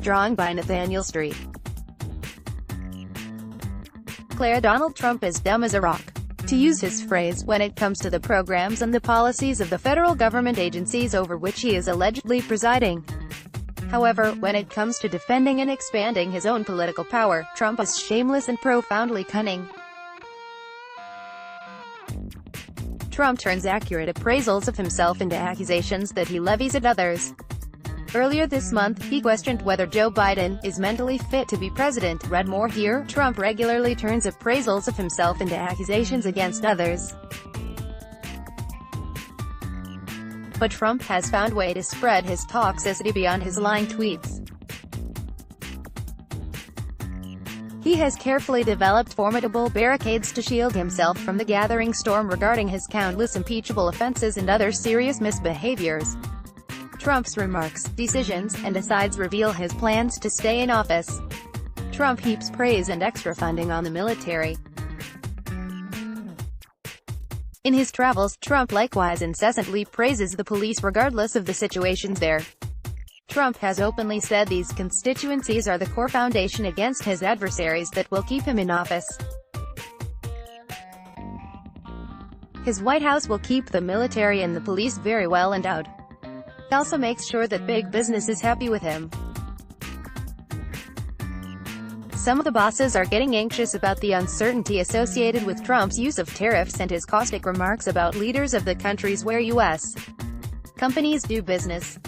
Drawing by Nathaniel Street. Declare Donald Trump as dumb as a rock. To use his phrase, when it comes to the programs and the policies of the federal government agencies over which he is allegedly presiding. However, when it comes to defending and expanding his own political power, Trump is shameless and profoundly cunning. Trump turns accurate appraisals of himself into accusations that he levies at others. Earlier this month, he questioned whether Joe Biden is mentally fit to be president. Read more here. Trump regularly turns appraisals of himself into accusations against others. But Trump has found a way to spread his toxicity beyond his lying tweets. He has carefully developed formidable barricades to shield himself from the gathering storm regarding his countless impeachable offenses and other serious misbehaviors. Trump's remarks, decisions, and asides reveal his plans to stay in office. Trump heaps praise and extra funding on the military. In his travels, Trump likewise incessantly praises the police regardless of the situations there. Trump has openly said these constituencies are the core foundation against his adversaries that will keep him in office. His White House will keep the military and the police very well endowed. He also makes sure that big business is happy with him. Some of the bosses are getting anxious about the uncertainty associated with Trump's use of tariffs and his caustic remarks about leaders of the countries where U.S. companies do business.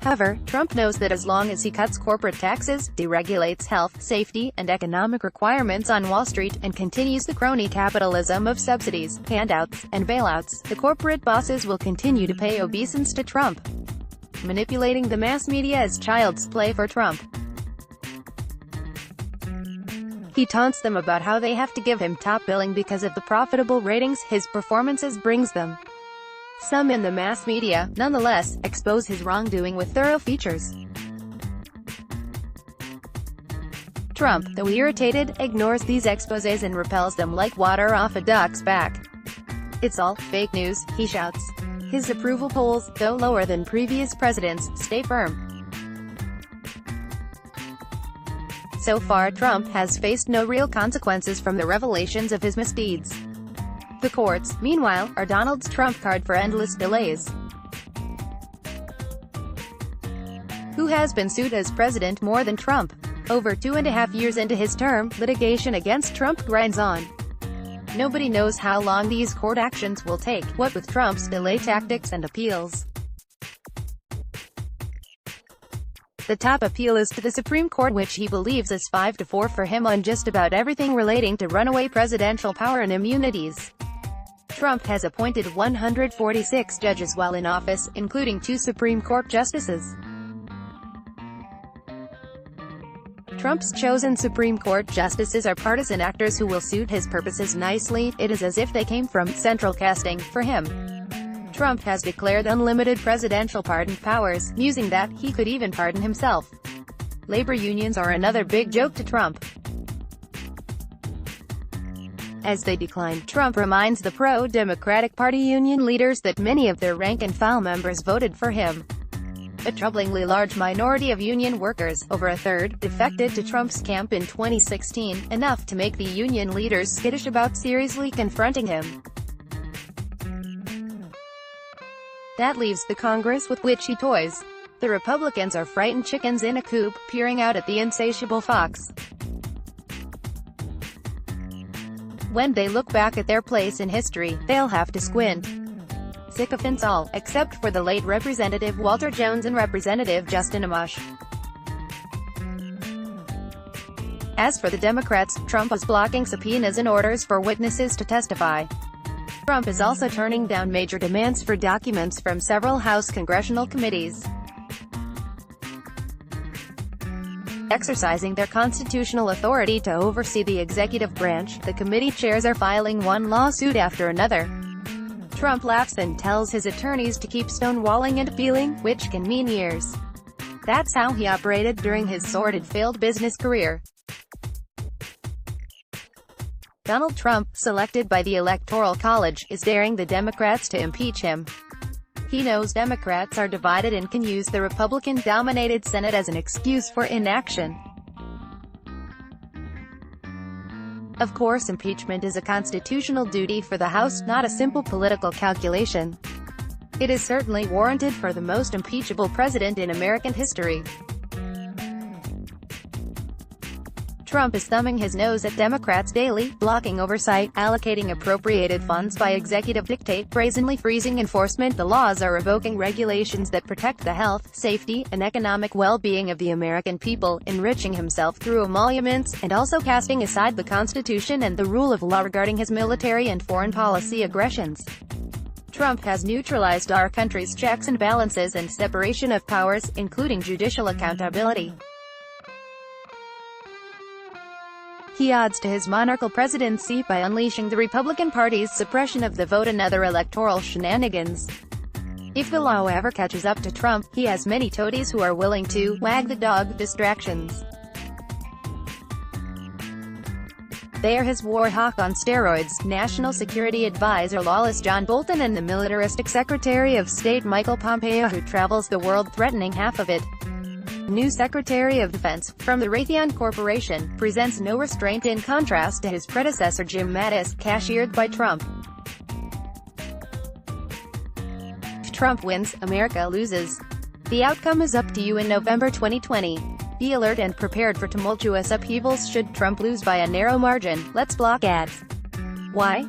However, Trump knows that as long as he cuts corporate taxes, deregulates health, safety, and economic requirements on Wall Street, and continues the crony capitalism of subsidies, handouts, and bailouts, the corporate bosses will continue to pay obeisance to Trump, manipulating the mass media as child's play for Trump. He taunts them about how they have to give him top billing because of the profitable ratings his performances brings them. Some in the mass media, nonetheless, expose his wrongdoing with thorough features. Trump, though irritated, ignores these exposés and repels them like water off a duck's back. "It's all fake news," he shouts. His approval polls, though lower than previous presidents, stay firm. So far, Trump has faced no real consequences from the revelations of his misdeeds. The courts, meanwhile, are Donald's trump card for endless delays. Who has been sued as president more than Trump? Over 2.5 years into his term, litigation against Trump grinds on. Nobody knows how long these court actions will take, what with Trump's delay tactics and appeals. The top appeal is to the Supreme Court, which he believes is 5-4 for him on just about everything relating to runaway presidential power and immunities. Trump has appointed 146 judges while in office, including 2 Supreme Court justices. Trump's chosen Supreme Court justices are partisan actors who will suit his purposes nicely. It is as if they came from central casting for him. Trump has declared unlimited presidential pardon powers, musing that he could even pardon himself. Labor unions are another big joke to Trump. As they decline, Trump reminds the pro-Democratic Party union leaders that many of their rank-and-file members voted for him. A troublingly large minority of union workers, over a third, defected to Trump's camp in 2016, enough to make the union leaders skittish about seriously confronting him. That leaves the Congress with which he toys. The Republicans are frightened chickens in a coop, peering out at the insatiable fox. When they look back at their place in history, they'll have to squint. Sycophants all, except for the late Representative Walter Jones and Representative Justin Amash. As for the Democrats, Trump is blocking subpoenas and orders for witnesses to testify. Trump is also turning down major demands for documents from several House congressional committees. Exercising their constitutional authority to oversee the executive branch, the committee chairs are filing one lawsuit after another. Trump laughs and tells his attorneys to keep stonewalling and appealing, which can mean years. That's how he operated during his sordid failed business career. Donald Trump, selected by the Electoral College, is daring the Democrats to impeach him. He knows Democrats are divided and can use the Republican-dominated Senate as an excuse for inaction. Of course, impeachment is a constitutional duty for the House, not a simple political calculation. It is certainly warranted for the most impeachable president in American history. Trump is thumbing his nose at Democrats daily, blocking oversight, allocating appropriated funds by executive dictate, brazenly freezing enforcement the laws or revoking regulations that protect the health, safety, and economic well-being of the American people, enriching himself through emoluments, and also casting aside the Constitution and the rule of law regarding his military and foreign policy aggressions. Trump has neutralized our country's checks and balances and separation of powers, including judicial accountability. He adds to his monarchical presidency by unleashing the Republican Party's suppression of the vote and other electoral shenanigans. If the law ever catches up to Trump, he has many toadies who are willing to wag the dog. Distractions. They are his war hawk on steroids, National Security Advisor lawless John Bolton, and the militaristic Secretary of State Michael Pompeo, who travels the world threatening half of it. New Secretary of Defense, from the Raytheon Corporation, presents no restraint in contrast to his predecessor Jim Mattis, cashiered by Trump. If Trump wins, America loses. The outcome is up to you in November 2020. Be alert and prepared for tumultuous upheavals should Trump lose by a narrow margin. Let's block ads. Why?